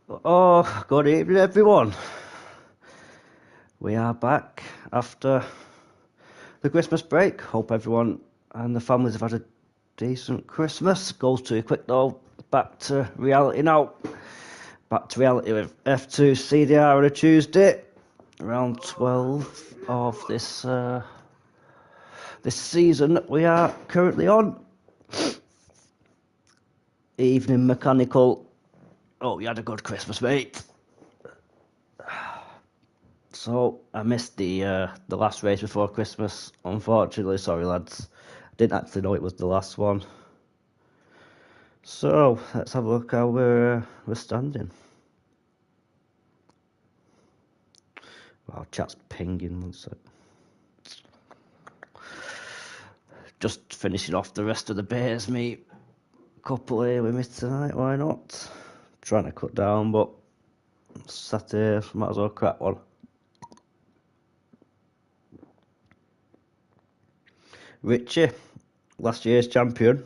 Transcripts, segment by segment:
Oh, good evening, everyone. We are back after the Christmas break. Hope everyone and the families have had a decent Christmas. Goes too quick though. Back to reality now. Back to reality with F2 CDR on a Tuesday, around 12 of this season that we are currently on. Evening mechanical. Oh, you had a good Christmas, mate. So I missed the last race before Christmas, unfortunately. Sorry, lads. I didn't actually know it was the last one. So let's have a look how we're standing. Wow, chat's pinging. One sec. Just finishing off the rest of the beers, mate. Couple here with me tonight. Why not? Trying to cut down, but sat here. Might as well crack one. Richie, last year's champion,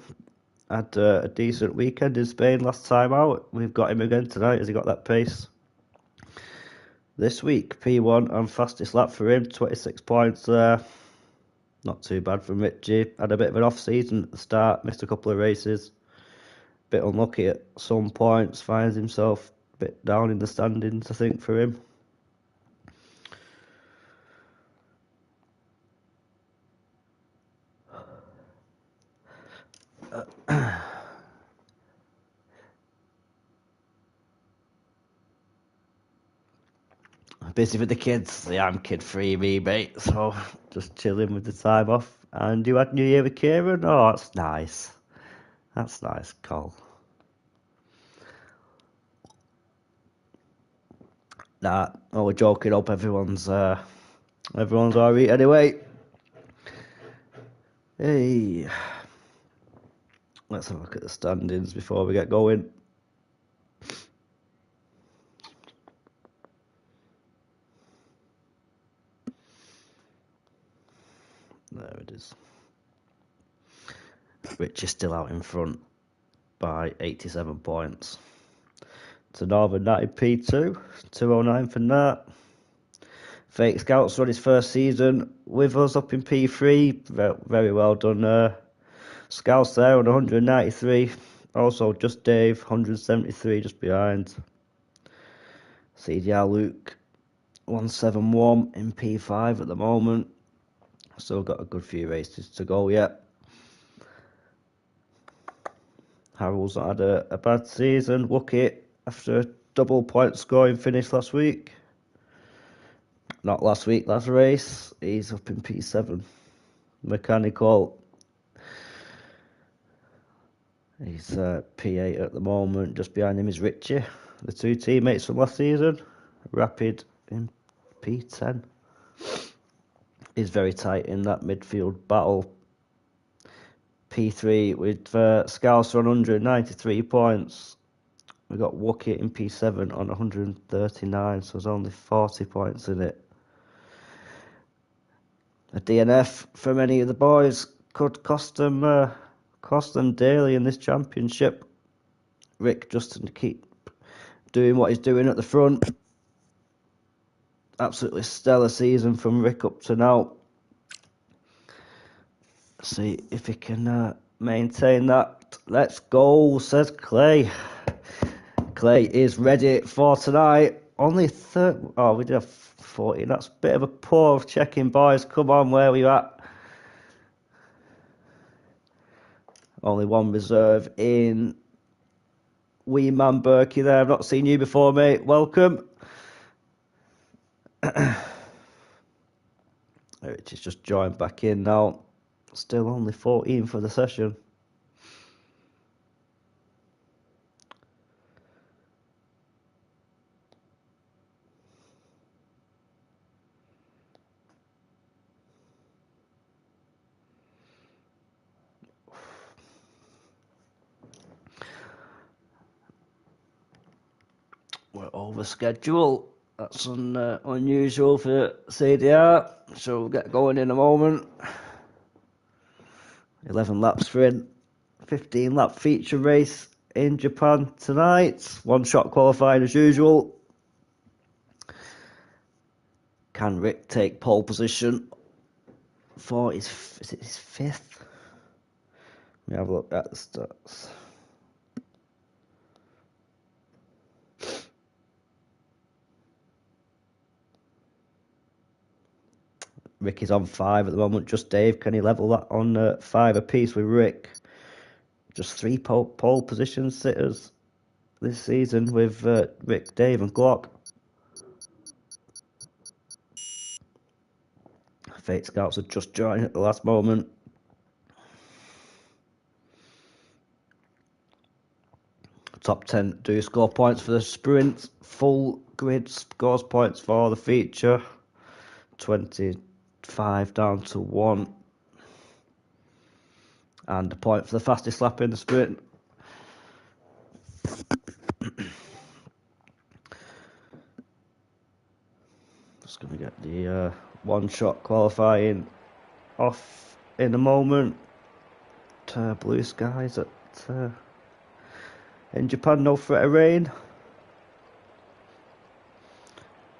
had a decent weekend in Spain last time out. We've got him again tonight. Has he got that pace? This week, P1 and fastest lap for him, 26 points there. Not too bad from Richie. Had a bit of an off season at the start, missed a couple of races. Bit unlucky at some points, finds himself a bit down in the standings, I think, for him. Busy with the kids. Yeah, I'm kid free, me, mate. So just chilling with the time off. And you had New Year with Kieran? Oh, that's nice. That's nice, Cole. Nah, oh, we're joking. Hope everyone's alright. Anyway, hey, let's have a look at the standings before we get going. There it is. Rich is still out in front by 87 points. To Northern United P2, 209 for Nat. Fake Scouts run his first season with us up in P3. Very well done. Scouts there on 193. Also, just Dave, 173 just behind. CDR Luke, 171 in P5 at the moment. Still got a good few races to go yet. Harold's not had a bad season. Wookie, after a double point scoring finish last week. Not last week, last race. He's up in P7. Mechanical. He's P8 at the moment. Just behind him is Richie, the two teammates from last season. Rapid in P10. He's very tight in that midfield battle. P3 with Scouser on 193 points. We've got Wookie in P7 on 139, so there's only 40 points in it. A DNF from any of the boys could cost them dearly in this championship. Rick Justin to keep doing what he's doing at the front. Absolutely stellar season from Rick up to now. See if he can maintain that. Let's go, says Clay. Clay is ready for tonight. Only we did have 14. That's a bit of a poor check-in, boys. Come on, where are we at? Only one reserve in Wee Man Berkey there. I've not seen you before, mate. Welcome. Rich is just joined back in now. Still only 14 for the session. We're over schedule. That's unusual for CDR. So we'll get going in a moment. 11 laps for him. 15 lap feature race in Japan tonight. One-shot qualifying as usual. Can Rick take pole position for his fifth? Let me have a look at the stats. Rick is on 5 at the moment. Just Dave, can he level that on 5 apiece with Rick? Just 3 pole position sitters this season with Rick, Dave and Glock. Fate Scouts have just joined at the last moment. Top 10 do score points for the sprint. Full grid scores points for the feature. 25 down to 1. And a point for the fastest lap in the sprint. Just going to get the one-shot qualifying off in a moment. Blue skies in Japan, no threat of rain.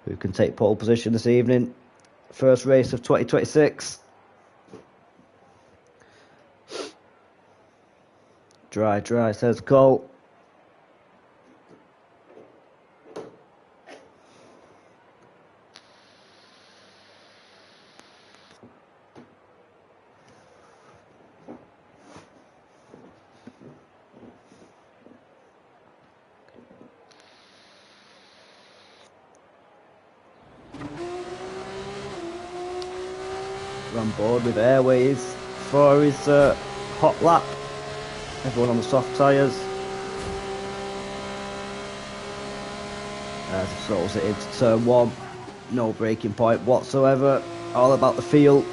Who can take pole position this evening? First race of 2026. Dry, says Cole. We're on board with Airways for his hot lap. Everyone on the soft tyres. As he throws it into turn 1. No braking point whatsoever. All about the feel.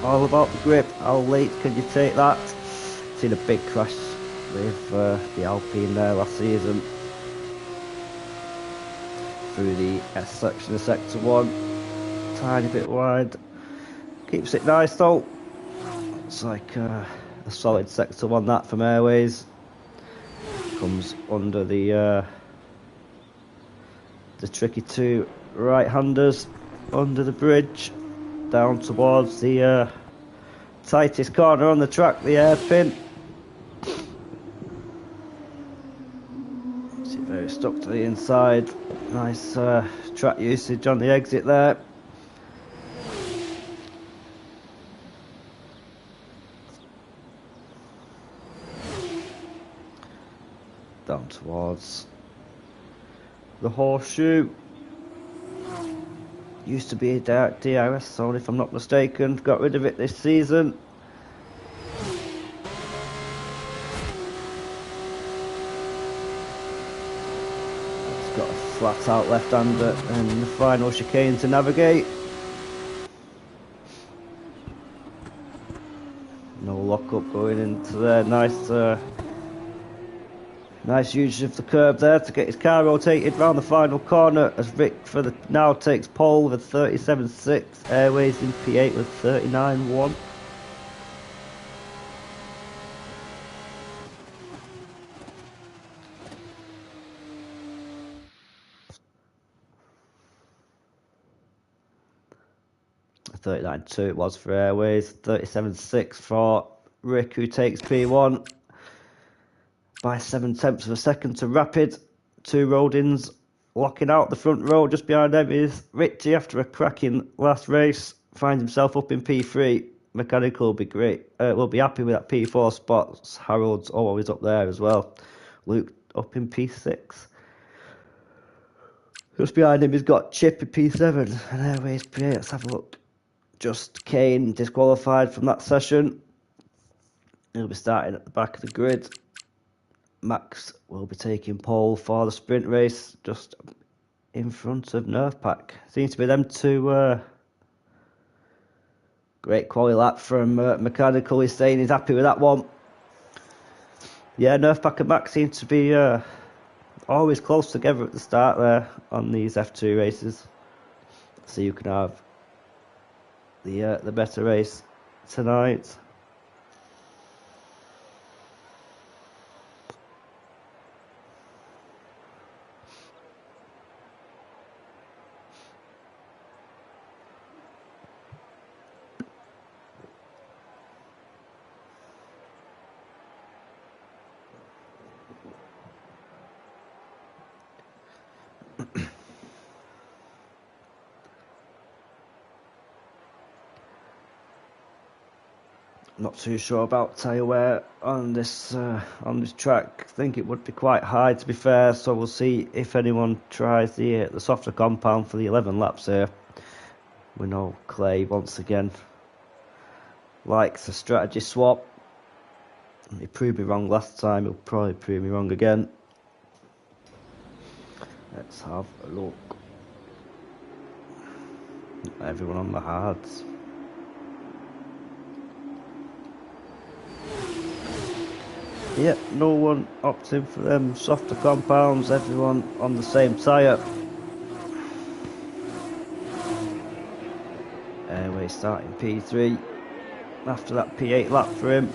All about the grip. How late can you take that? Seen a big crash with the Alpine there last season. Through the S section of sector 1. Tiny bit wide. Keeps it nice though. It's like a solid sector 1 that from Airways. Comes under the tricky 2 right-handers under the bridge, down towards the tightest corner on the track, the hairpin. See, very stuck to the inside. Nice track usage on the exit there. Down towards the horseshoe. Used to be a DRS zone if I'm not mistaken. Got rid of it this season. It's got a flat out left-hander and the final chicane to navigate. No lock-up going into there. Nice use of the curb there to get his car rotated round the final corner as Rick now takes pole with 37.6. Airways in P8 with 39.1. $39.2 it was for Airways. 37.6 for Rick, who takes P1. By 7/10 of a second to Rapid. 2 road-ins locking out the front row. Just behind them is Richie after a cracking last race. Finds himself up in P3. Mechanical will be great. We'll be happy with that P4 spot. Harold's always up there as well. Luke up in P6. Just behind him he's got Chip in P7. And Airways P8. Let's have a look. Just Kane disqualified from that session. He'll be starting at the back of the grid. Max will be taking pole for the sprint race, just in front of Nerfpack. Seems to be them two. Great quality lap from Mechanical. He's saying he's happy with that one. Yeah, Nerfpack and Max seem to be always close together at the start there on these F2 races. So you can have the better race tonight. Not too sure about tyre wear on this track. I think it would be quite high, to be fair. So we'll see if anyone tries the softer compound for the 11 laps here. We know Clay once again likes a strategy swap. He proved me wrong last time. He'll probably prove me wrong again. Let's have a look. Everyone on the hards. Yep, no one opting for them softer compounds. Everyone on the same tyre. Anyway, starting P3 after that P8 lap for him.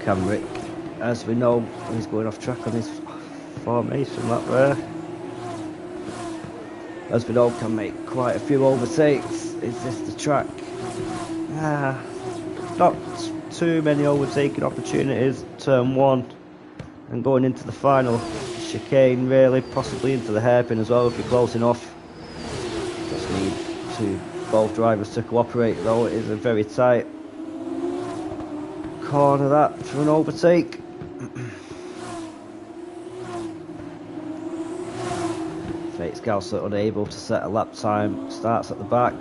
Camric, as we know, he's going off track on his formation lap there. As we know, can make quite a few overtakes. Is this the track? Not too many overtaking opportunities. Turn 1 and going into the final chicane, really, possibly into the hairpin as well if you're close enough. Just need both drivers to cooperate, though. It is a very tight corner that for an overtake. Fates Gauser unable to set a lap time, starts at the back.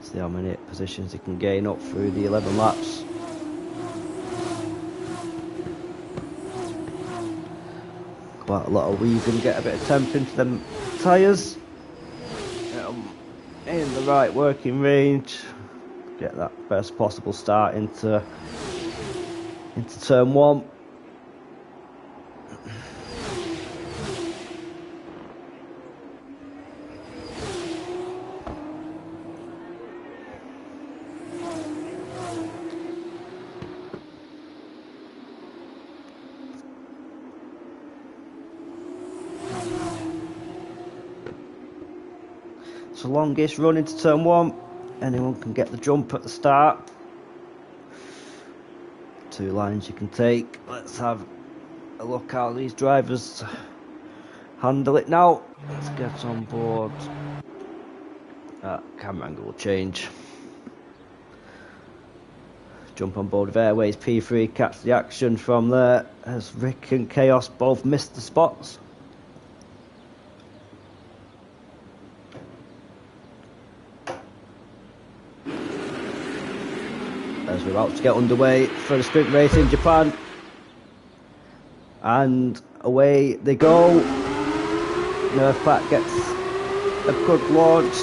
See how many positions he can gain up through the 11 laps. Quite a lot of weaving, get a bit of temp into them tyres. In the right working range. Get that best possible start into turn 1. It's the longest run into turn 1. Anyone can get the jump at the start. 2 lines you can take. Let's have a look how these drivers handle it now. Let's get on board. Camera angle will change. Jump on board of Airways P3, catch the action from there as Rick and Chaos both missed the spots. As we're about to get underway for the sprint race in Japan. And away they go. Nerfpack gets a good launch.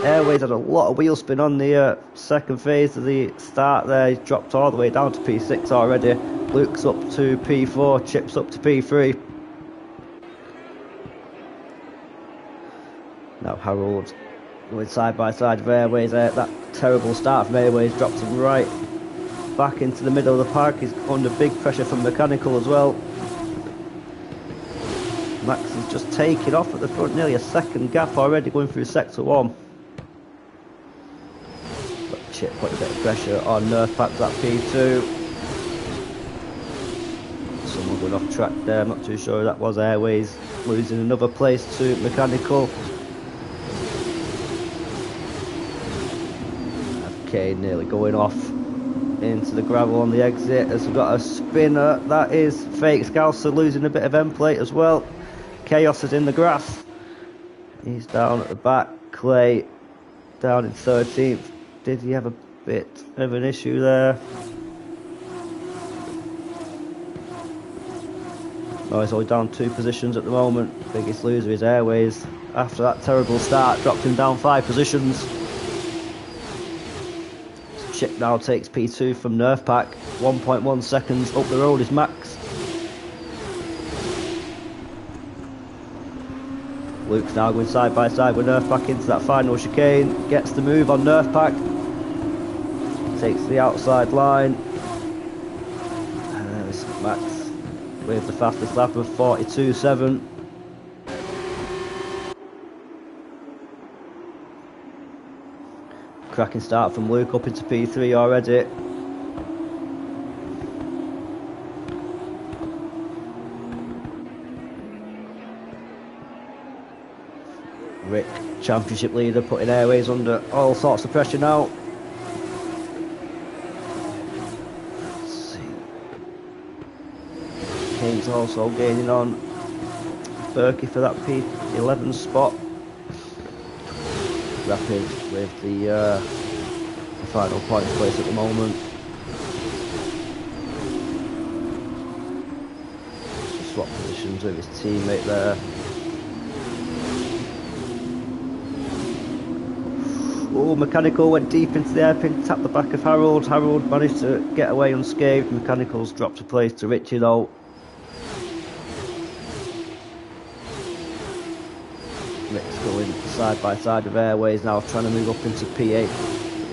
Airways had a lot of wheel spin on the second phase of the start there. He's dropped all the way down to P6 already. Luke's up to P4, Chip's up to P3. Now Harold going side by side with Airways. That terrible start from Airways drops him right back into the middle of the pack. He's under big pressure from mechanical as well. Max is just taking off at the front, nearly a second gap already going through sector 1. But Chip put a bit of pressure on Nerfpack's at P2. Someone going off track there, I'm not too sure who that was. Airways losing another place to mechanical. Okay, nearly going off into the gravel on the exit as we've got a spinner. That is Fake Scouser losing a bit of end plate as well. Chaos is in the grass. He's down at the back. Clay down in 13th. Did he have a bit of an issue there? No, he's only down 2 positions at the moment. Biggest loser is Airways. After that terrible start, dropped him down 5 positions. Chip now takes P2 from Nerfpack. 1.1 seconds up the road is Max. Luke's now going side by side with Nerfpack into that final chicane. Gets the move on Nerfpack. Takes the outside line. And there's Max with the fastest lap of 42.7. Cracking start from Luke up into P3 already. Rick, championship leader, putting Airways under all sorts of pressure now. Let's see. Kane's also gaining on Berkey for that P11 spot. Rapid with the final point place at the moment. Just swap positions with his teammate there. Oh, Mechanical went deep into the airpin, tapped the back of Harold. Harold managed to get away unscathed. Mechanical's dropped a place to Richie though. Rick's going side by side with Airways now, trying to move up into P8.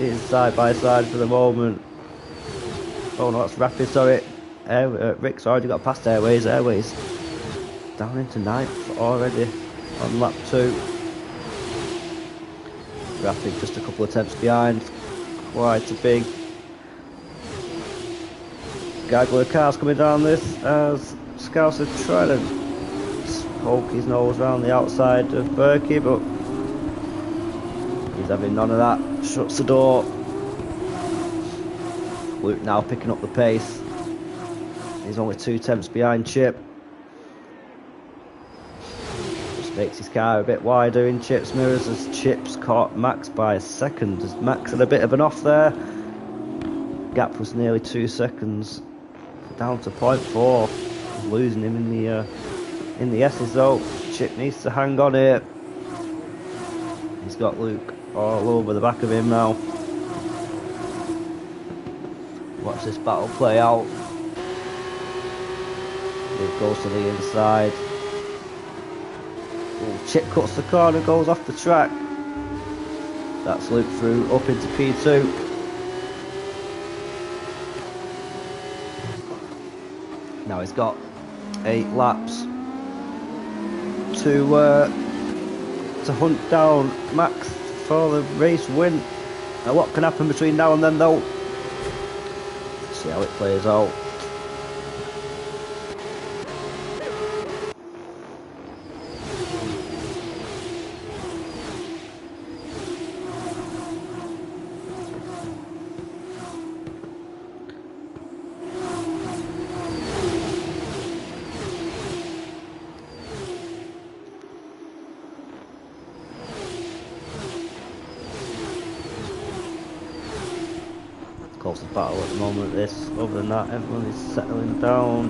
It is side by side for the moment. Oh no, that's Rapid, sorry. Rick's already got past Airways. Airways down into 9th already on lap 2. Rapid just a couple of attempts behind. Quite a big gaggle of cars coming down this as Scouser trying to poke his nose around the outside of Berkey, but he's having none of that. Shuts the door. Luke now picking up the pace. He's only 2 attempts behind Chip. Just makes his car a bit wider in Chip's mirrors as Chip's caught Max by a second. As Max had a bit of an off there. Gap was nearly 2 seconds. Down to 0.4. Losing him in the S's though. Chip needs to hang on here. He's got Luke all over the back of him now. Watch this battle play out. Luke goes to the inside. Ooh, Chip cuts the corner, goes off the track. That's Luke through up into P2. Now he's got 8 laps to hunt down Max for the race win. Now what can happen between now and then though? Let's see how it plays out. Closest battle at the moment this. Other than that, everyone is settling down.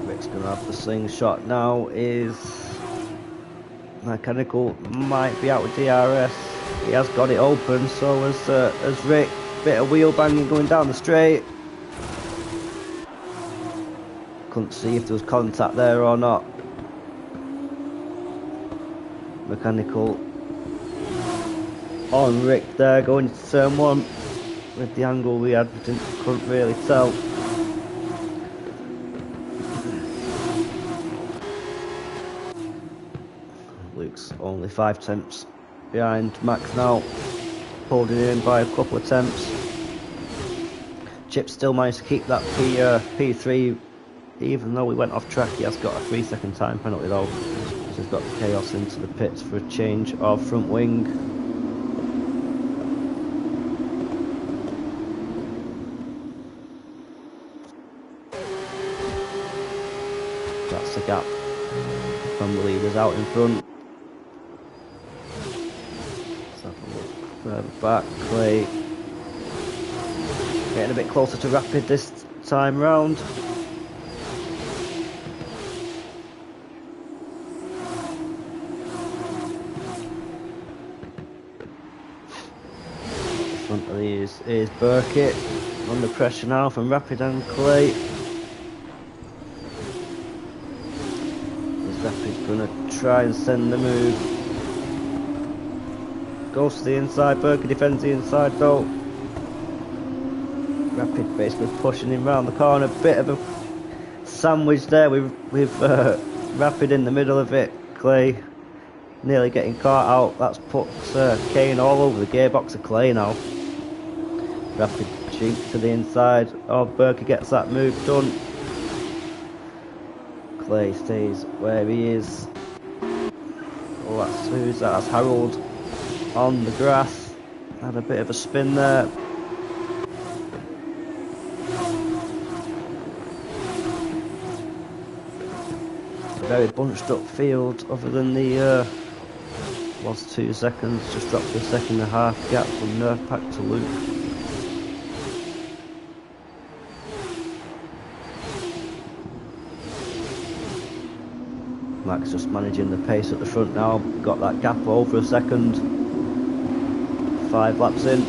Rick's gonna have the slingshot now. Is Mechanical might be out with DRS. He has got it open, so as Rick. Bit of wheel banging going down the straight. Couldn't see if there was contact there or not. Mechanical on Rick there going to turn 1 with the angle we had, we couldn't really tell. Luke's only 5 attempts behind Max now, holding in by a couple of attempts. Chip still managed to keep that P3 even though we went off track. He has got a 3-second time penalty though. He's got Chaos into the pits for a change of front wing. That's the gap from the leaders out in front. Let's have a look further back. Clay getting a bit closer to Rapid this time round. Front of these is Burkett, under pressure now from Rapid and Clay. Is Rapid going to try and send the move? Goes to the inside, Burkett defends the inside though. Rapid basically pushing him round the corner, bit of a sandwich there with Rapid in the middle of it. Clay nearly getting caught out. That's put Kane all over the gearbox of Clay now. Rapid Jink to the inside. Oh, Burke gets that move done. Clay stays where he is. Oh, that's who's that? That's Harold on the grass. Had a bit of a spin there. A very bunched up field, other than the was 2 seconds, just dropped to a second and a half gap from Nerf Pack to Luke. Max just managing the pace at the front now, got that gap over a second, 5 laps in.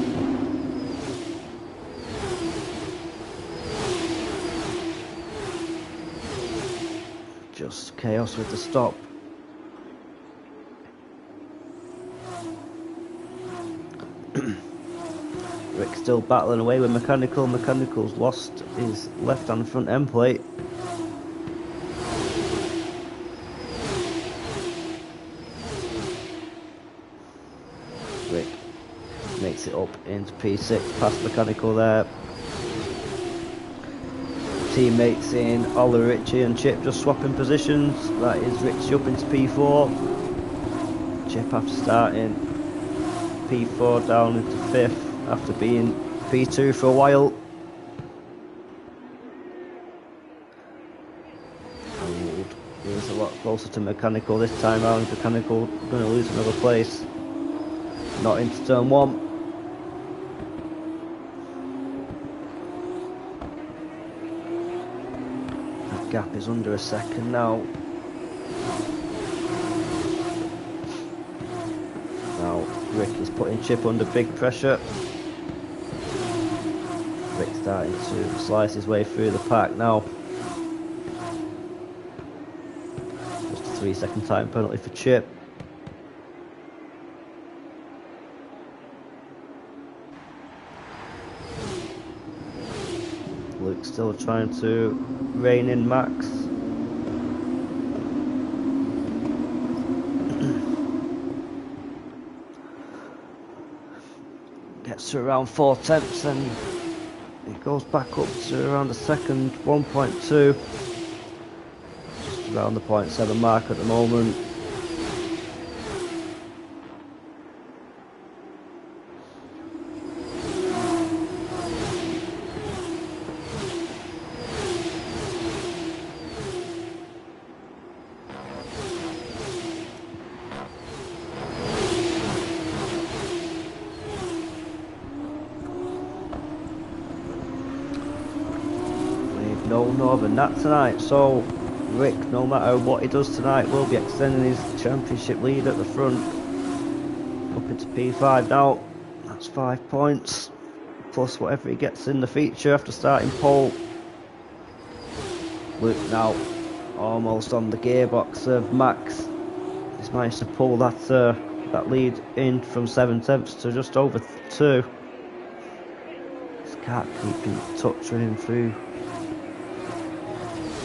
Just chaos with the stop. Rick still battling away with Mechanical. Mechanical's lost his left hand front end plate. Rick makes it up into P6 past Mechanical there. Teammates in Ollie, Richie and Chip just swapping positions. That is Richie up into P4. Chip after starting P4 down into 5th after being P2 for a while. Harold is a lot closer to Mechanical this time round. Mechanical going to lose another place. Not into turn 1. That gap is under a second now. Now Rick is putting Chip under big pressure. Rick starting to slice his way through the pack now. Just a 3-second time penalty for Chip. Luke still trying to rein in Max. Gets to around 4 tenths and it goes back up to around the second 1.2. Just around the 0.7 mark at the moment. No Northern Nat tonight, so Rick, no matter what he does tonight, will be extending his championship lead at the front. Up into P5 now, that's 5 points, plus whatever he gets in the feature after starting pole. Luke now almost on the gearbox of Max. He's managed to pull that lead in from 7 tenths to just over 2. Just can't keep in touch with him through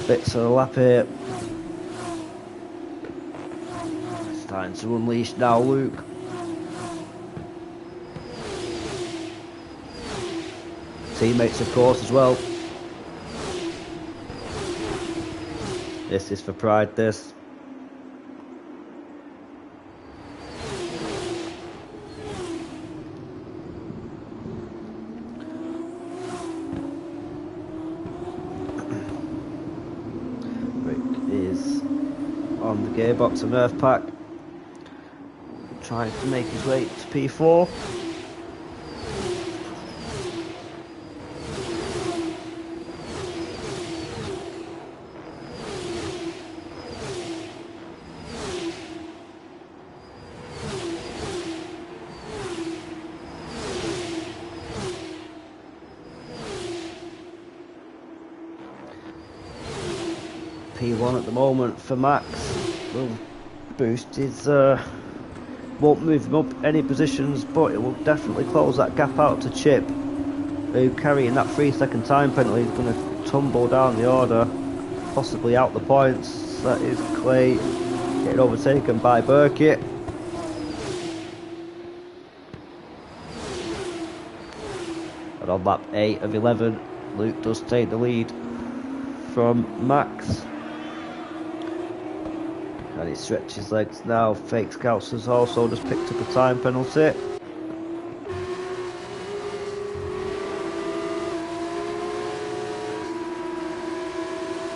bits of the lap here. It's time to unleash now, Luke. Teammates, of course, as well. This is for pride, this. On the gearbox and Nerf Pack, trying to make his way to P4. P1 at the moment for Max. Will boost his, won't move him up any positions, but it will definitely close that gap out to Chip, who carrying that 3-second time penalty is going to tumble down the order, possibly out the points. That is Clay getting overtaken by Burkett. And on lap 8 of 11, Luke does take the lead from Max. And he stretches legs now. Fake Scouts has also just picked up a time penalty.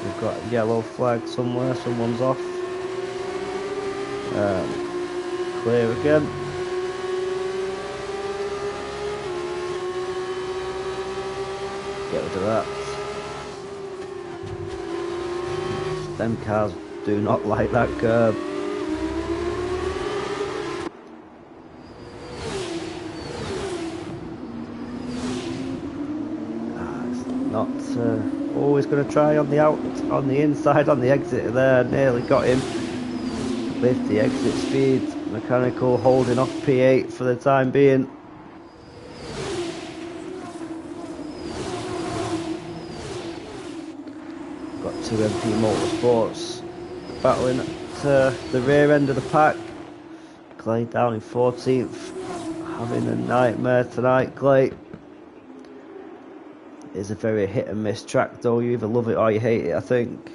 We've got a yellow flag somewhere, someone's off. Clear again. Get rid of that. Them cars do not like that curb. It's not always going to try on the inside on the exit there. Nearly got him with the exit speed. Mechanical holding off P8 for the time being. Got 2MP Motorsports battling at the rear end of the pack. Clay down in 14th, having a nightmare tonight. Clay is a very hit and miss track though. You either love it or you hate it, I think.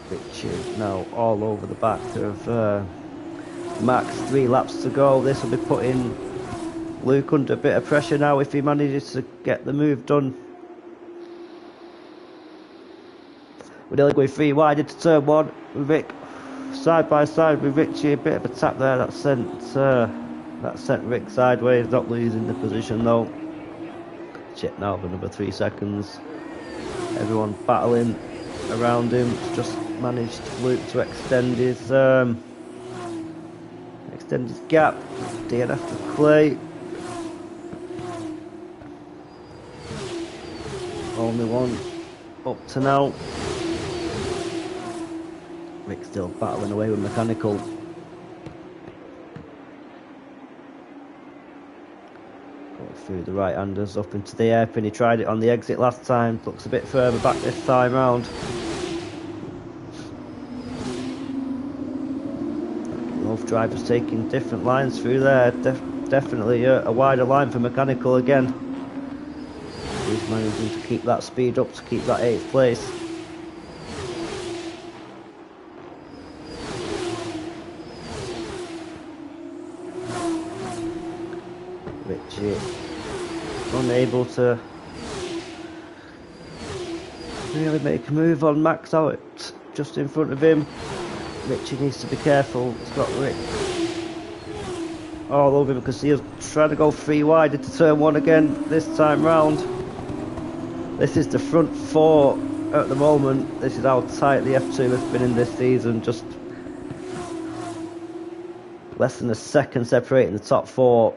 Richard now all over the back of Max. 3 laps to go. This will be putting Luke under a bit of pressure now if he manages to get the move done. We're nearly going 3 wide into turn 1. Rick side by side with Richie. A bit of a tap there that sent Rick sideways. Not losing the position though. Chip now for another 3 seconds. Everyone battling around him. Just managed Luke to extend his gap. DNF to Clay. Only one up to now. Rick still battling away with Mechanical. Going through the right-handers up into the airpin. He tried it on the exit last time. Looks a bit further back this time round. Both drivers taking different lines through there. Definitely a wider line for Mechanical again. He's managing to keep that speed up, to keep that 8th place. Richie unable to really make a move on Max out just in front of him. Richie needs to be careful. It's got Rick all over him because he was trying to go 3 wide into turn 1 again this time round. This is the front 4 at the moment. This is how tight the F2 has been in this season. Just less than a second separating the top 4.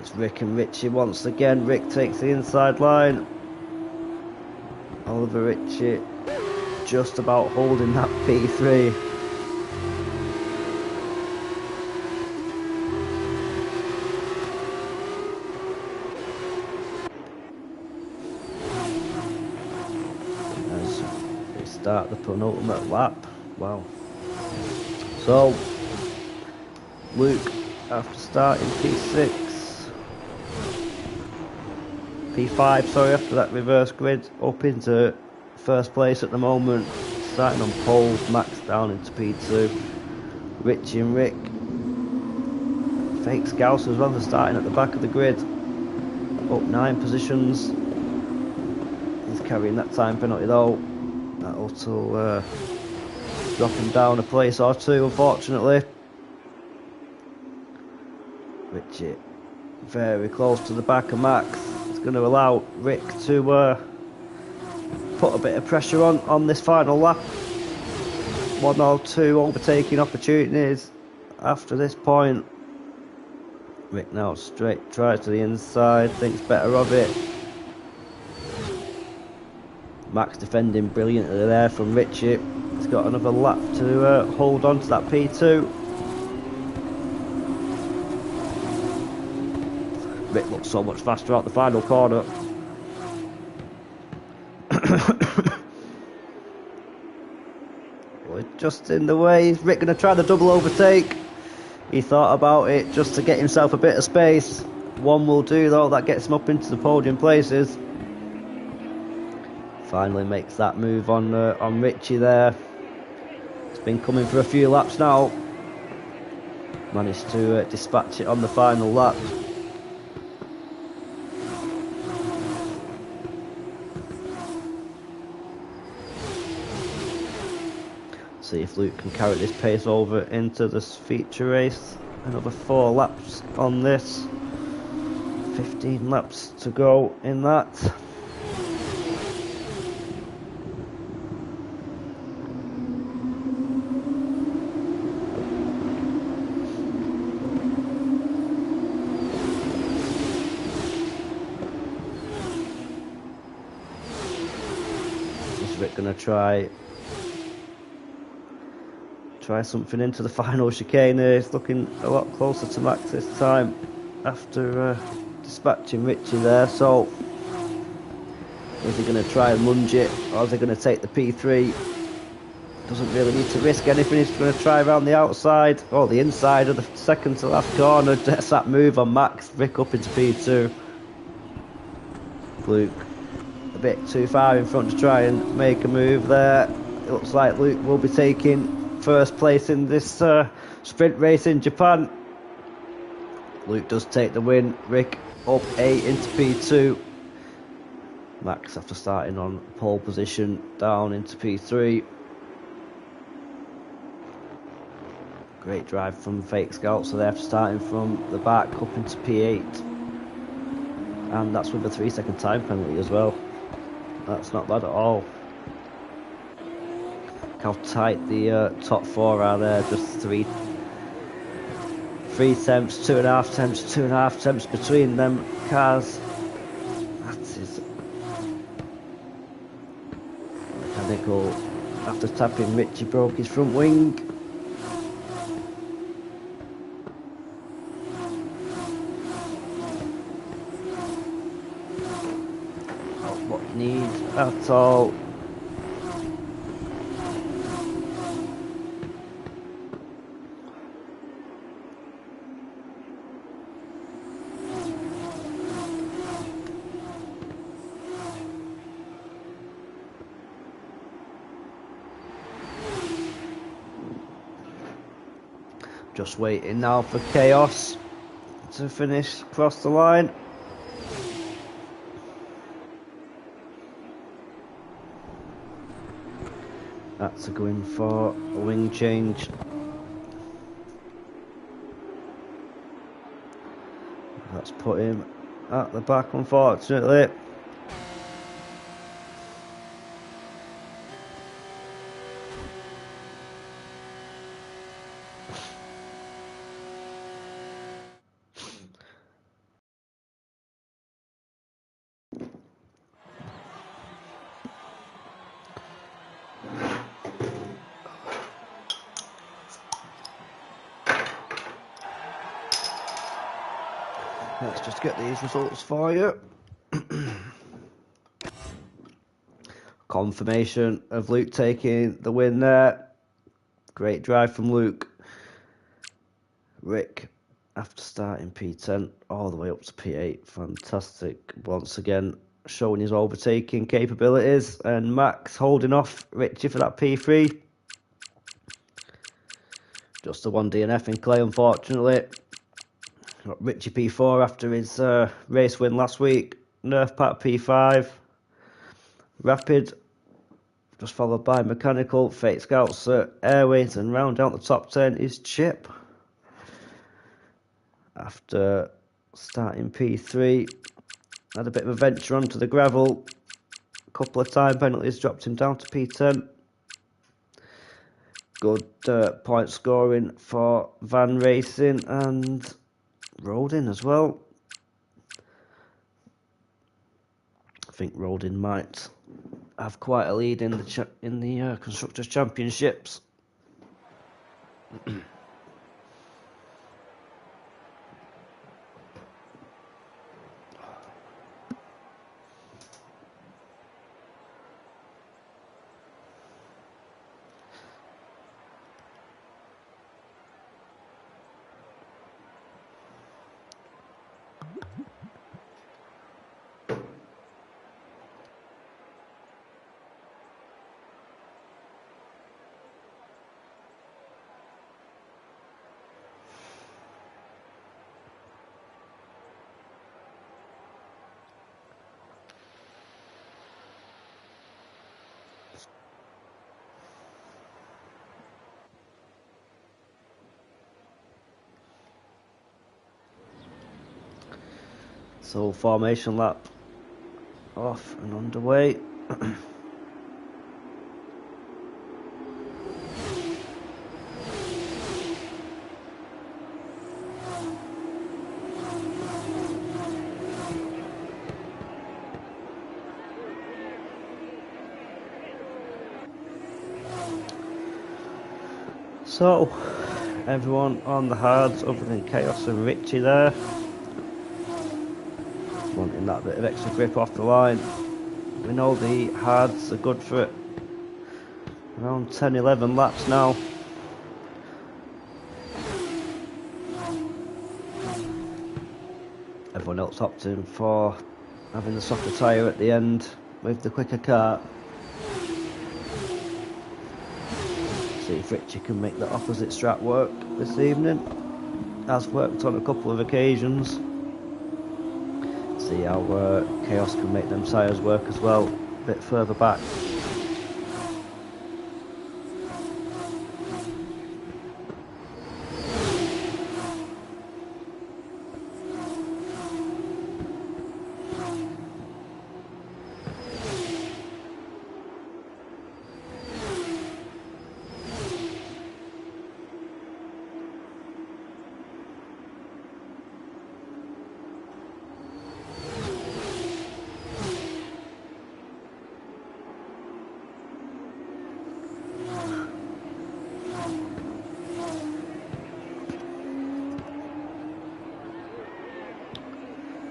It's Rick and Richie once again. Rick takes the inside line. Oliver Richie just about holding that P3. As we start the penultimate lap. Wow. So Luke, after starting P5, sorry, after that reverse grid, up into first place at the moment, starting on pole. Max down into P2. Richie and Rick, Fake Scouse as well, for starting at the back of the grid, up 9 positions. He's carrying that time penalty though. That also drop him down a place or 2, unfortunately. Richie very close to the back of Max. Going to allow Rick to put a bit of pressure on this final lap. 1 or 2 overtaking opportunities after this point. Rick now straight tries to the inside, thinks better of it. Max defending brilliantly there from Richie. He's got another lap to hold on to that P2. Rick looks so much faster out the final corner. just in the way. Is Rick going to try the double overtake? He thought about it just to get himself a bit of space. One will do though, that gets him up into the podium places. Finally makes that move on Richie there. It's been coming for a few laps now. Managed to dispatch it on the final lap. See if Luke can carry this pace over into this feature race. Another 4 laps on this. 15 laps to go in that. Is Rick going to try something into the final chicane? He's looking a lot closer to Max this time after dispatching Richie there. So is he going to try and lunge it, or is he going to take the P3? Doesn't really need to risk anything. He's going to try around the outside or the inside of the second to last corner. Gets that move on Max. Rick up into P2. Luke a bit too far in front to try and make a move there. It looks like Luke will be taking first place in this sprint race in Japan. Luke does take the win. Rick up 8 into P2. Max, after starting on pole position, down into P3. Great drive from Fake Scout, so they're starting from the back up into P8. And that's with a 3-second time penalty as well. That's not bad at all. Look how tight the top 4 are there, just 3 tenths, 2.5 tenths, 2.5 tenths between them cars. That is mechanical. After tapping, Richie broke his front wing. Not what you need at all. Just waiting now for Chaos to finish across the line. That's a go in for a wing change. That's put him at the back, unfortunately. Let's just get these results for you. Confirmation of Luke taking the win there. Great drive from Luke. Rick, after starting P10 all the way up to P8, fantastic once again, showing his overtaking capabilities. And Max holding off Richie for that P3. Just the one DNF in Clay, unfortunately. Got Richie P4 after his race win last week. Nerf Pack P5. Rapid, just followed by Mechanical. Fate Scouts Airways, and round out the top 10 is Chip. After starting P3, had a bit of a venture onto the gravel. A couple of time penalties dropped him down to P10. Good point scoring for Van Racing and Rodin as well. I think Rodin might have quite a lead in the Constructors' Championships. So formation lap off and underway. So, everyone on the hards other than Chaos and Richie there. Wanting that bit of extra grip off the line. We know the hards are good for it. Around 10-11 laps now. Everyone else opting for having the softer tyre at the end with the quicker car. See if Richie can make the opposite strap work this evening. Has worked on a couple of occasions. See how Chaos can make them tyres work as well, a bit further back.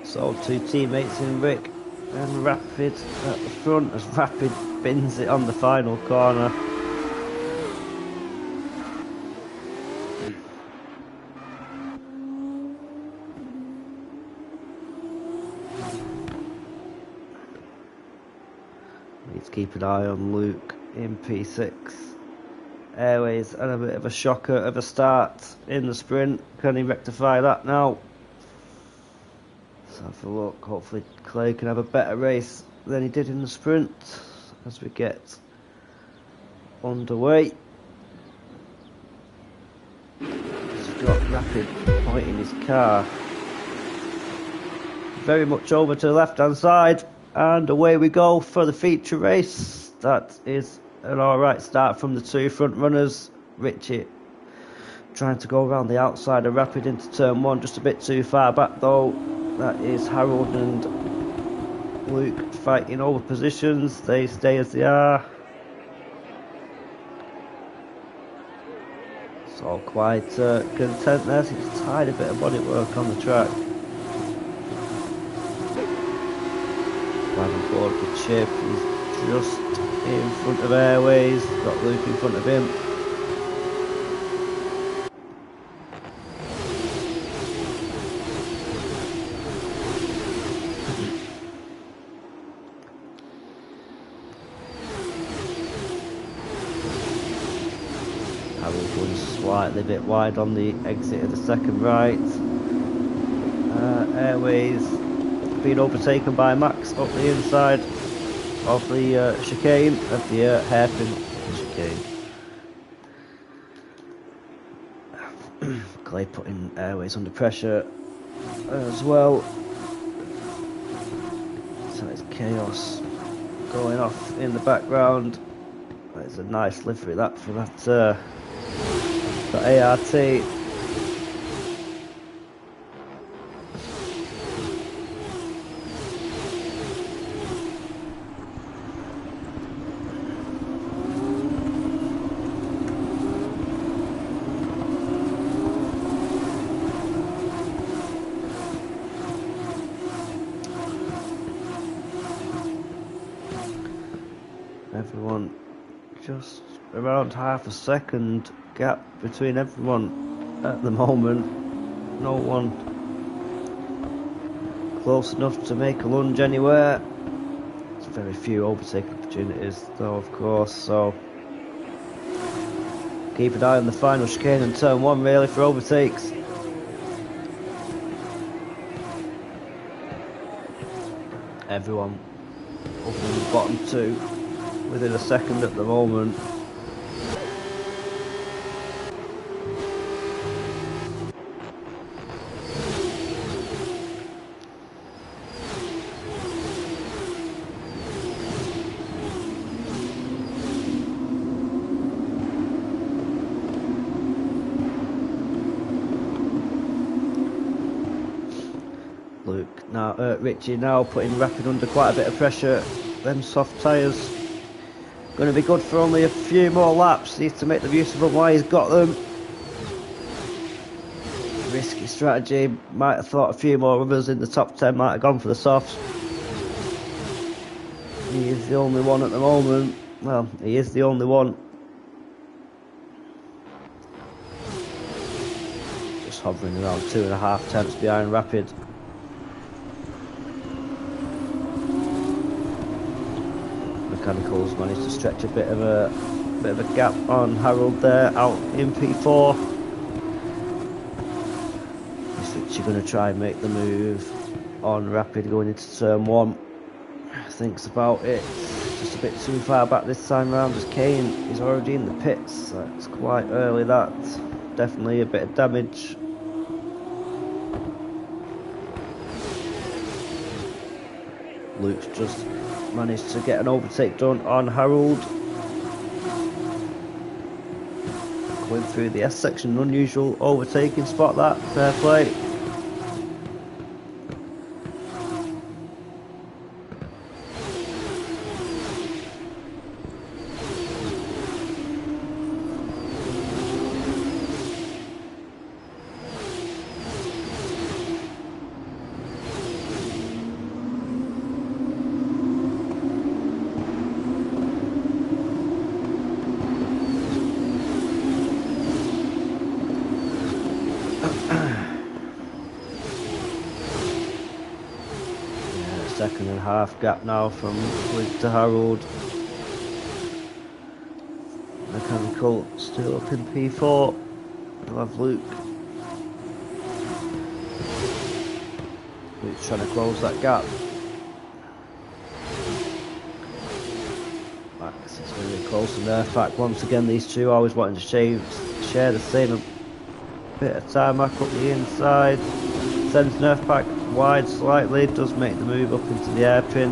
So two teammates in Rick and Rapid at the front as Rapid bins it on the final corner. Need to keep an eye on Luke in P6. Airways and a bit of a shocker of a start in the sprint. Can he rectify that now? Let's have a look. Hopefully Clay can have a better race than he did in the sprint as we get underway. He's got Rapid pointing his car very much over to the left hand side, and away we go for the feature race. That is an alright start from the two front runners. Richie trying to go around the outside of Rapid into turn one, just a bit too far back though. That is Harold and Luke fighting over positions. They stay as they are. It's all quite content there. It's tied a bit of bodywork on the track. Driving forward for Chip. He's just in front of Airways. Got Luke in front of him. Harold going slightly bit wide on the exit of the second right. Airways being overtaken by Max up the inside of the chicane, of the hairpin chicane. Clay putting Airways under pressure as well. So it's Chaos going off in the background. It's a nice livery that for that ART. Everyone just around half a second gap between everyone at the moment. No one close enough to make a lunge anywhere. There's very few overtaking opportunities though, of course, so keep an eye on the final chicane and turn one really for overtakes. Everyone up in the bottom two within a second at the moment. Now Richie now putting Rapid under quite a bit of pressure. Them soft tyres going to be good for only a few more laps. Needs to make the use of them while he's got them. Risky strategy. Might have thought a few more others in the top 10 might have gone for the softs. He is the only one at the moment. Well, he is the only one. Just hovering around 2.5 tenths behind Rapid. Mechanicals managed to stretch a bit of a gap on Harold there, out in P4. Is Richie going to try and make the move on Rapid going into turn 1? Thinks about it. Just a bit too far back this time round as Kane is already in the pits. It's quite early, that. Definitely a bit of damage. Luke's just managed to get an overtake done on Harold. Going through the S section, unusual overtaking spot, that. Fair play. Second and a half gap now from Luke to Harold. Mechanical still up in P4. We'll have Luke. Luke's trying to close that gap. Max is going to be close in there. In fact, once again, these two always wanting to share the same bit of tarmac up the inside. Sends Nerf Pack wide slightly, does make the move up into the airpin.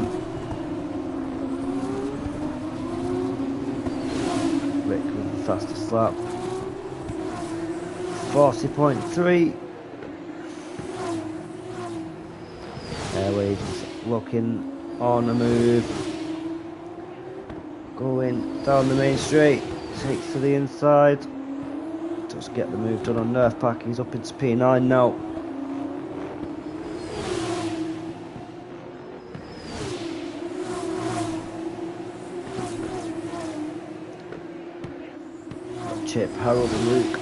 Rick with the fastest lap. 40.3. Airways looking on a move. Going down the main straight. Takes to the inside. Does get the move done on Nerf Pack. He's up into P9 now. Chip, Harold and Luke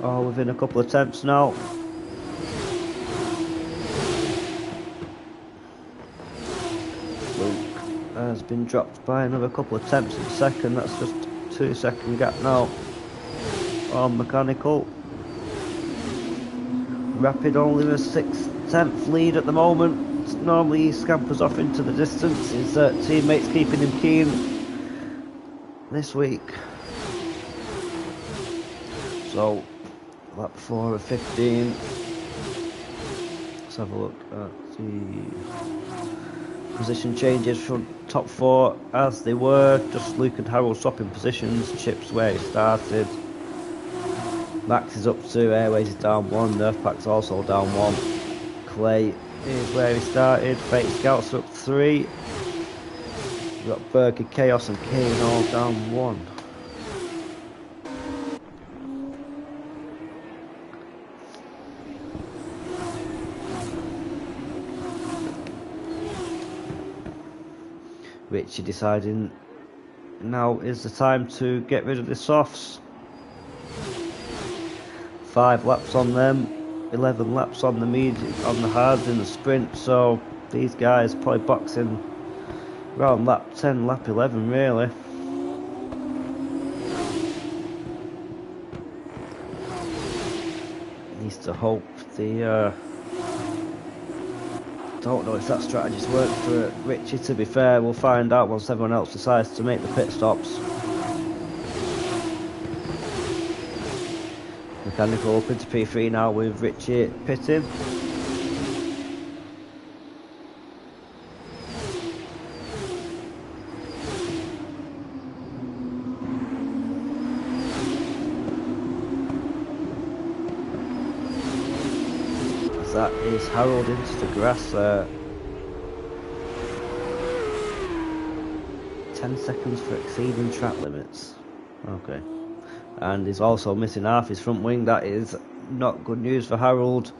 are within a couple of tenths now. Luke has been dropped by another couple of tenths in second. That's just 2-second gap now on Mechanical. Rapid only a 6/10 lead at the moment. Normally he scampers off into the distance. His teammates keeping him keen this week. So, lap 4 of 15. Let's have a look at the position changes from top 4 as they were. Just Luke and Harold swapping positions. Chip's where he started. Max is up 2, Airways is down 1, Nerf Pack's also down 1. Clay is where he started. Fake Scouts are up 3. We've got Burger, Chaos and Kane all down 1. Richie deciding now is the time to get rid of the softs. 5 laps on them, 11 laps on the on the hards in the sprint, so these guys probably boxing around lap 10, lap 11 really. Needs to hope the don't know if that strategy's worked for Richie, to be fair. We'll find out once everyone else decides to make the pit stops. Mechanical up into P3 now with Richie pitting. that is Harold into the grass there. 10 seconds for exceeding track limits. Okay. And he's also missing half his front wing. That is not good news for Harold.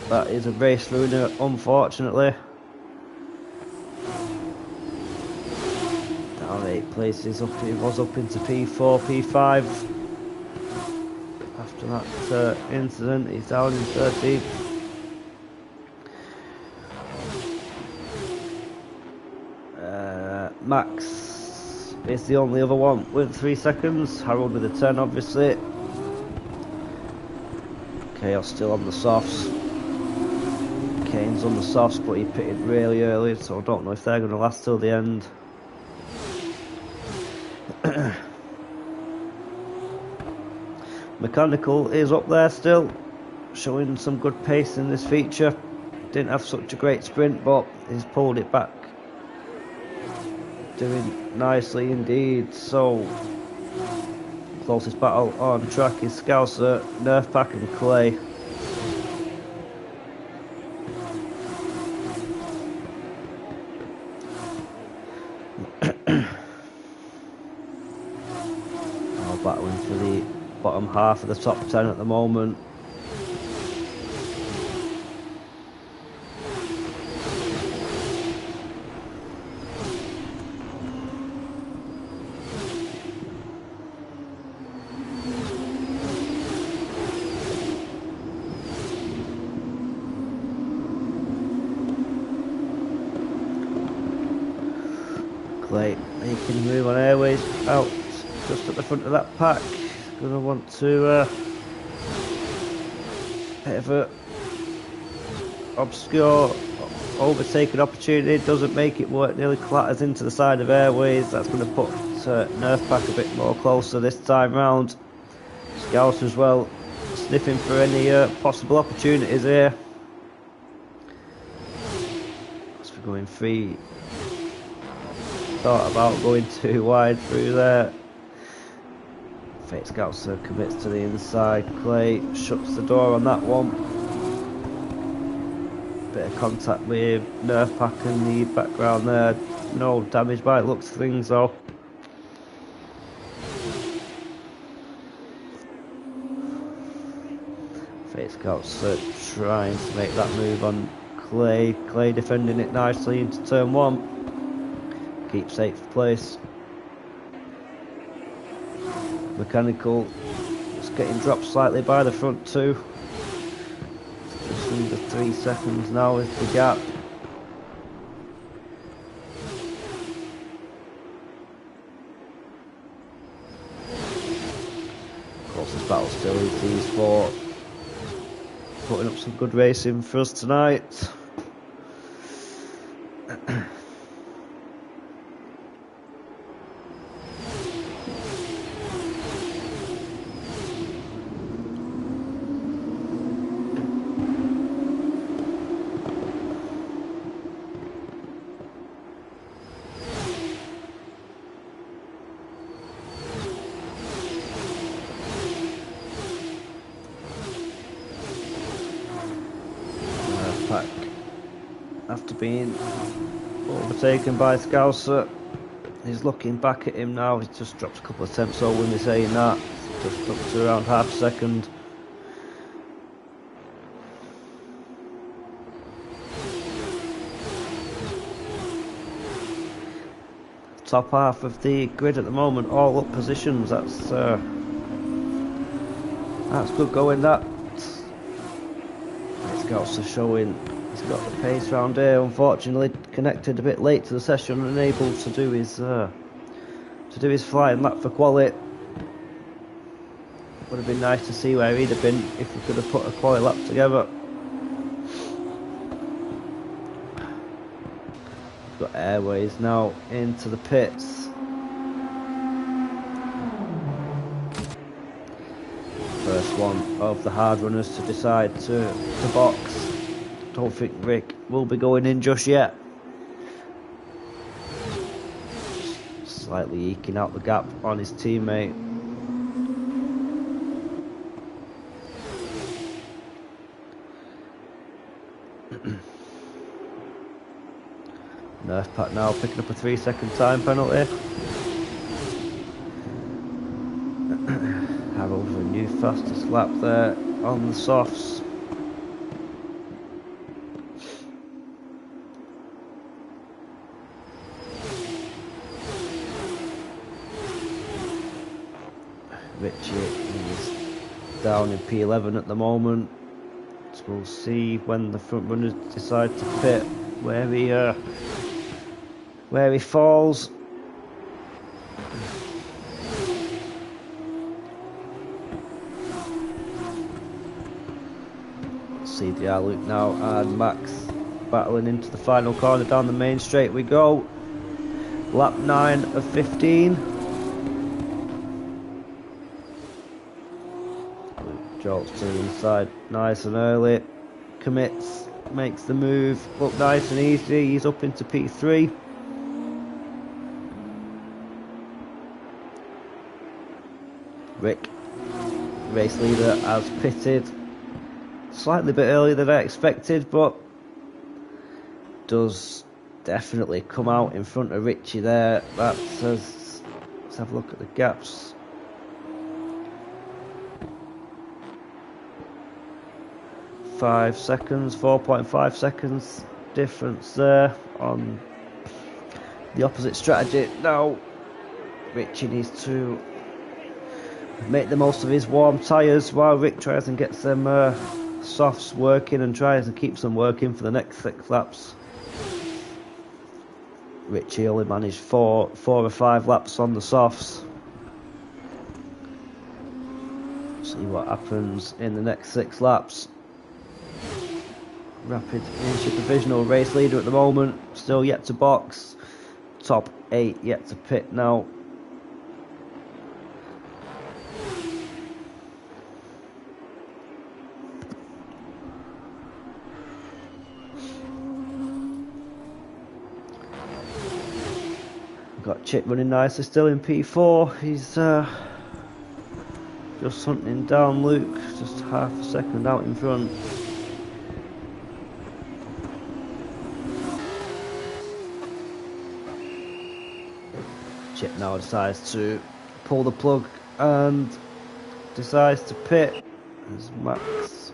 That is a race ruiner, unfortunately. Down 8 places up. He was up into P4, P5. After that incident, he's down in 13th. Max is the only other one with 3 seconds. Harold with a 10, obviously. Chaos still on the softs. Kane's on the softs, but he pitted really early, so I don't know if they're going to last till the end. Mechanical is up there still, showing some good pace in this feature. Didn't have such a great sprint, but he's pulled it back. Doing nicely indeed. So, closest battle on track is Scouser, Nerfpack and Clay. All battling for the bottom half of the top 10 at the moment. Clay making move on airways out just at the front of that pack. Gonna want to bit of a obscure overtaking opportunity, doesn't make it work, nearly clatters into the side of airways. That's going to put Nerfpack a bit more closer this time round. Scouse as well, sniffing for any possible opportunities here. As we're going free, thought about going too wide through there. Fate Scouser commits to the inside. Clay shuts the door on that one. Bit of contact with Nerfpack in the background there. No damage by the looks of things though. Fate Scouser trying to make that move on Clay. Clay defending it nicely into turn 1. Keeps 8th place. Mechanical is getting dropped slightly by the front 2. Just under 3 seconds now is the gap. Closest battle still is these 4. Putting up some good racing for us tonight. After being overtaken by Scouser, he's looking back at him now. He's just dropped a couple of tenths over when he's saying that. Just up to around half a second. Top half of the grid at the moment, all up positions. That's good going. That Scouser showing. He's got the pace round here. Unfortunately, connected a bit late to the session, unable to do his flying lap for quali. Would have been nice to see where he'd have been if we could have put a quali lap together. We've got Airways now into the pits. First one of the hard runners to decide to box. Don't think Rick will be going in just yet. Slightly eking out the gap on his teammate. Nerf Pack now picking up a 3-second time penalty. Harold with a new fastest lap there on the softs. Richie is down in P11 at the moment. So we'll see when the front runners decide to pit where he falls. CDR Luke now and Max battling into the final corner. Down the main straight we go. Lap 9 of 15. Luke jolts to the inside nice and early. Commits, makes the move, look nice and easy. He's up into P3. Rick, race leader, has pitted slightly bit earlier than I expected, but does definitely come out in front of Richie there. That says, let's have a look at the gaps. Five seconds, 4.5 seconds difference there on the opposite strategy. Now Richie needs to make the most of his warm tyres while Rick tries and gets them softs working and tries and keeps them working for the next 6 laps. Richie only managed 4 or 5 laps on the softs. See what happens in the next 6 laps. Rapid is your provisional race leader at the moment, still yet to box. Top 8 yet to pit now. Got Chip running nicely, still in P4. He's just hunting down Luke, just half a second out in front. Chip now decides to pull the plug and decides to pit as Max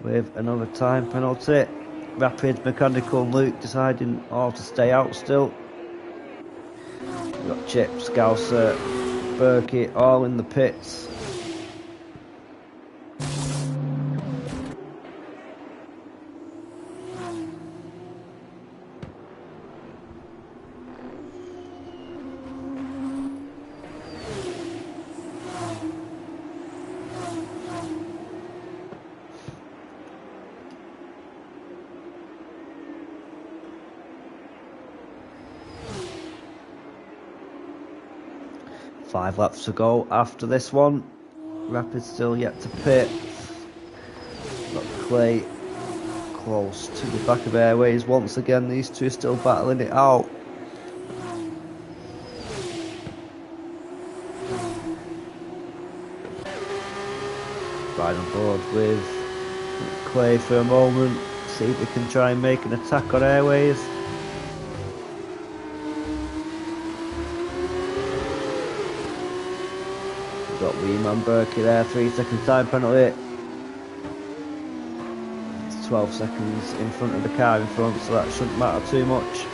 with another time penalty. Rapid, Mechanical, Luke deciding all to stay out still. We've got Chip, Scouser, Berkey all in the pits. Five laps to go after this one. Rapid still yet to pit. Got Clay close to the back of Airways once again. These two are still battling it out. Right on board with Clay for a moment. See if we can try and make an attack on Airways. Got Weeman Berkey there, 3-second time penalty. It's 12 seconds in front of the car in front, so that shouldn't matter too much.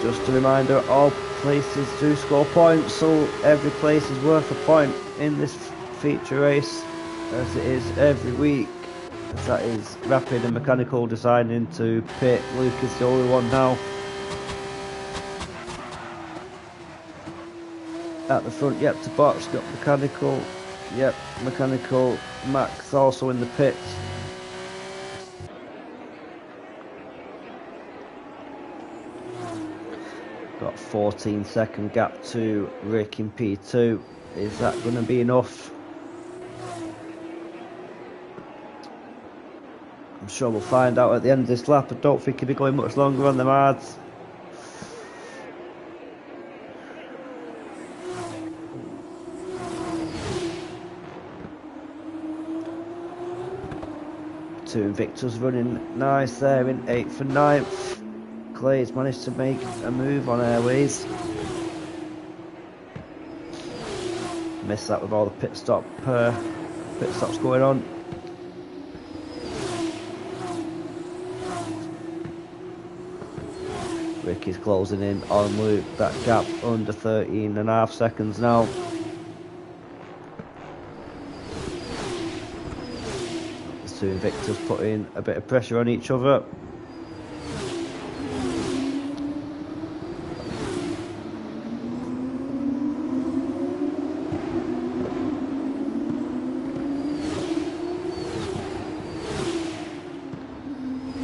Just a reminder, all places do score points, so every place is worth a point in this feature race, as it is every week. As that is Rapid and Mechanical deciding to pit. Luke is the only one now at the front yet to box. Got Mechanical, yep, Mechanical, Max also in the pits. Got 14-second gap to Rick in P2. Is that going to be enough? I'm sure we'll find out at the end of this lap. I don't think he'll be going much longer on the hards. Two Invictus running nice there in 8th and 9th. Clay's managed to make a move on Airways. Missed that with all the pit stops going on. Ricky's closing in on Luke. That gap under 13.5 seconds now. The two Invictus putting a bit of pressure on each other.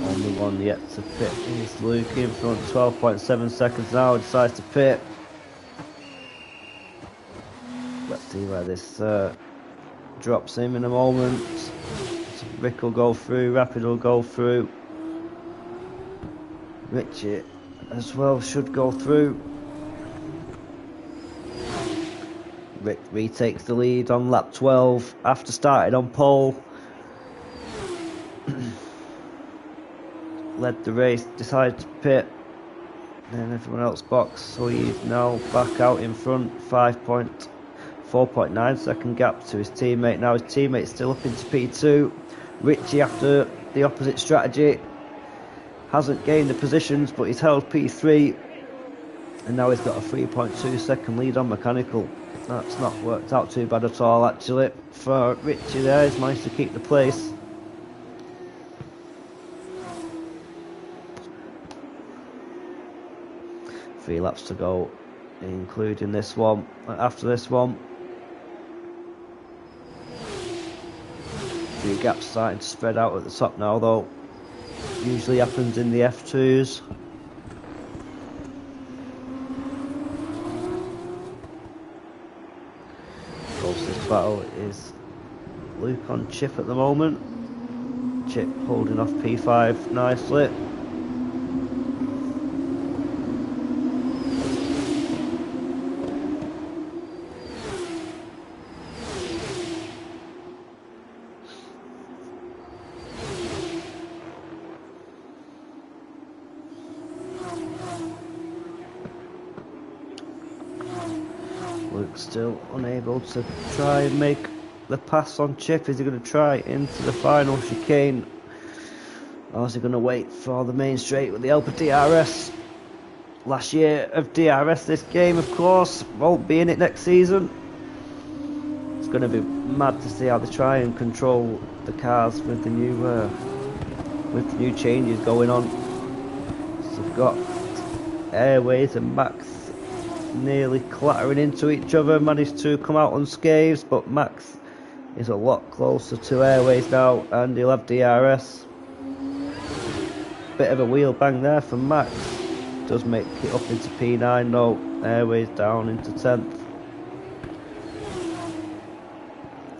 Only one yet to pit is Luke in front, 12.7 seconds now, decides to pit. Let's see where this drops him in a moment. Rick will go through, Rapid will go through. Richie as well should go through. Rick retakes the lead on lap 12 after starting on pole. Led the race, decided to pit, then everyone else boxed, so he's now back out in front. 4.9 second gap to his teammate. Now his teammate's still up into P2. Richie, after the opposite strategy, hasn't gained the positions, but he's held P3, and now he's got a 3.2 second lead on mechanical. That's not worked out too bad at all actually for Richie there. He's managed to keep the place. Three laps to go, including this one. After this one, a few gaps starting to spread out at the top now, though. Usually happens in the F2s. Closest battle is Luke on Chip at the moment. Chip holding off P5 nicely. Luke still unable to try and make the pass on Chip. Is he going to try into the final chicane, or is he going to wait for the main straight with the help of DRS? Last year of DRS, this game of course won't be in it next season. It's going to be mad to see how they try and control the cars with the new changes going on. So we've got Airways and Max nearly clattering into each other, managed to come out unscathed, but Max is a lot closer to Airways now, and he'll have DRS. Bit of a wheel bang there for Max. Does make it up into P9 though. Airways down into 10th.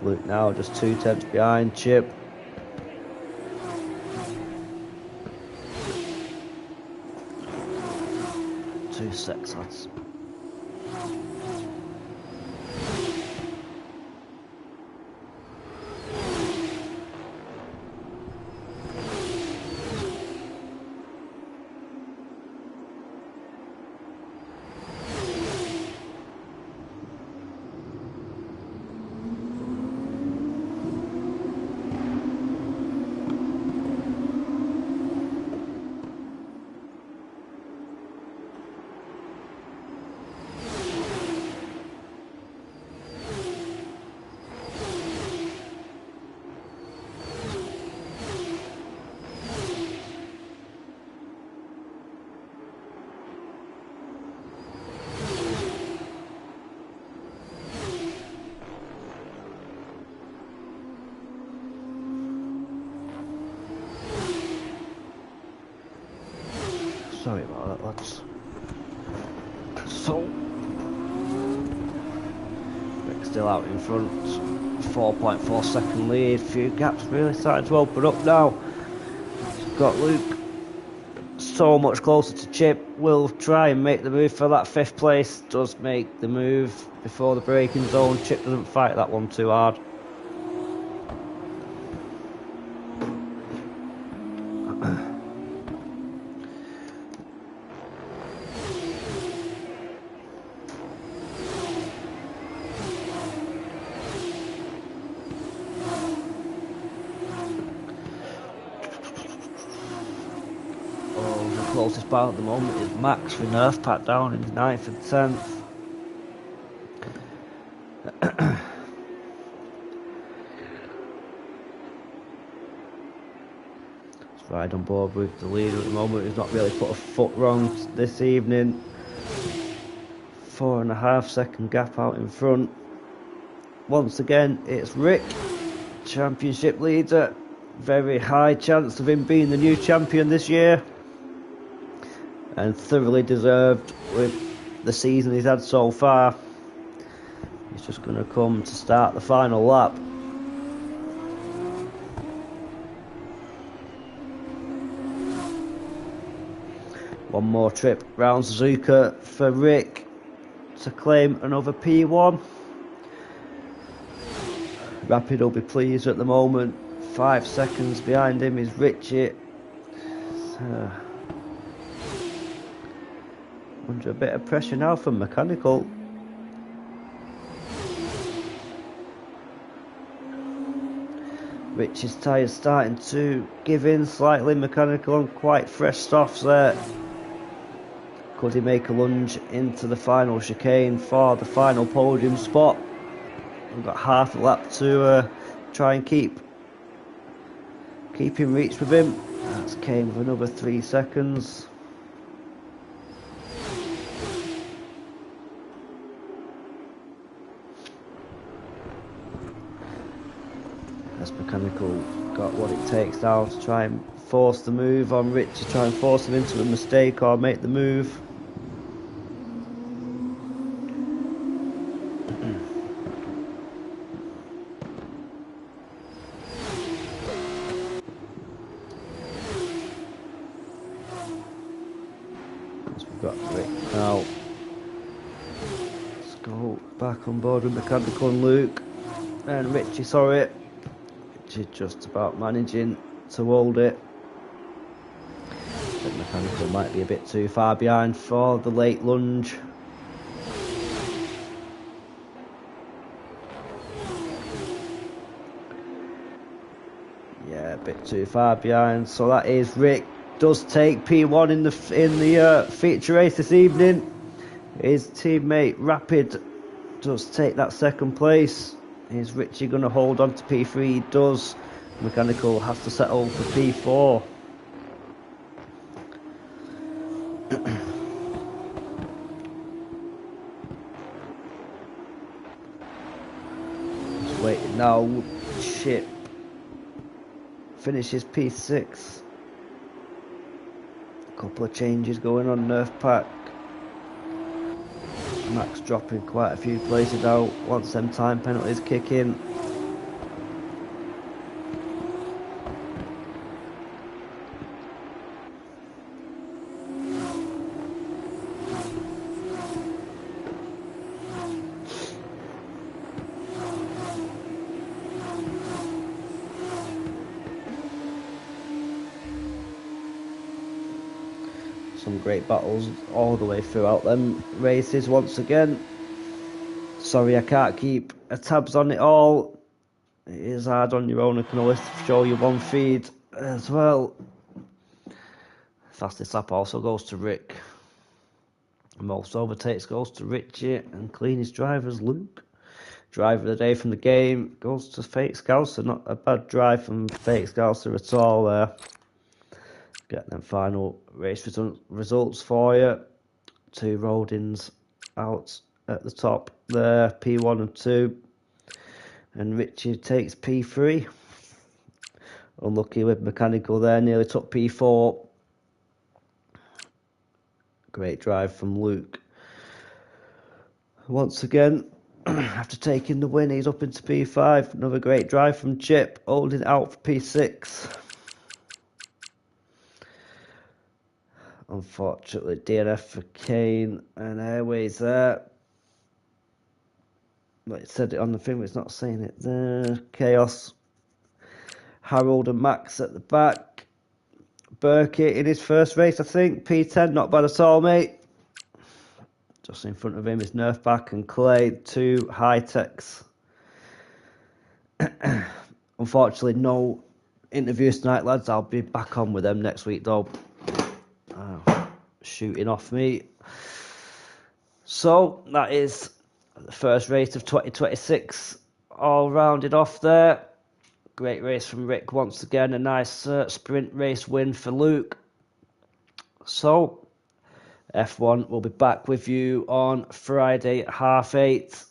Luke now just 2 tenths behind Chip. Two secs, lads. Sorry about that, lads. So, Rick's still out in front. 4.4 second lead. Few gaps really starting to open up now. We've got Luke so much closer to Chip. Will try and make the move for that 5th place. Does make the move before the braking zone. Chip doesn't fight that one too hard. closest battle at the moment is Max with Nerf Pack down in 9th and 10th. It's right on board with the leader at the moment, who's not really put a foot wrong this evening. 4.5 second gap out in front. Once again, it's Rick, championship leader. Very high chance of him being the new champion this year. And thoroughly deserved with the season he's had so far. He's just going to come to start the final lap. One more trip round Suzuka for Rick to claim another P1. Rapid will be pleased at the moment. 5 seconds behind him is Richie. Under a bit of pressure now from Mechanical. Richie's tyres starting to give in slightly. Mechanical on quite fresh softs there. Could he make a lunge into the final chicane for the final podium spot? We've got half a lap to try and keep in reach with him. That's came with another 3 seconds. That's Mechanical got what it takes now to try and force the move on Richie, try and force him into a mistake or make the move. We've got Rick now. Let's go back on board with Mechanical and Luke. And Richie saw it. Richie just about managing to hold it. I think Mechanical might be a bit too far behind for the late lunge. Yeah, a bit too far behind. So that is Rick. Does take P1 in the feature race this evening. His teammate Rapid does take that second place. Is Richie going to hold on to P3? He does. Mechanical has to settle for P4. Just waiting now. Chip finishes P6. Couple of changes going on Nerf Pack. Max dropping quite a few places out once them time penalties kick in. Some great battles all the way throughout them races once again. Sorry I can't keep tabs on it all. It is hard on your own. I can always show you one feed as well. Fastest lap also goes to Rick. Most overtakes goes to Richie. And cleanest drivers Luke. Driver of the day from the game goes to Fake Scouser. Not a bad drive from Fake Scouser at all there. Get them final race results for you. 2 Rodins out at the top there, P1 and 2. And Richie takes P3. Unlucky with Mechanical there, nearly took P4. Great drive from Luke. Once again, after taking the win, he's up into P5. Another great drive from Chip, holding it out for P6. Unfortunately, DNF for Kane and Airways there. But it said it on the thing, but it's not saying it there. Chaos. Harold and Max at the back. Burkett in his first race, I think. P10, not bad at all, mate. Just in front of him is Nerfback and Clay, 2 high-techs. Unfortunately, no interviews tonight, lads. I'll be back on with them next week, though. Oh. shooting off me. So that is the first race of 2026 all rounded off there. Great race from Rick once again. A nice sprint race win for Luke. So F1 will be back with you on Friday at 8:30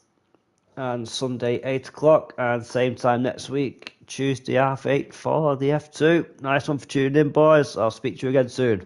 and Sunday 8 o'clock, and same time next week, Tuesday 8:30 for the F2. Nice one for tuning in, boys. I'll speak to you again soon.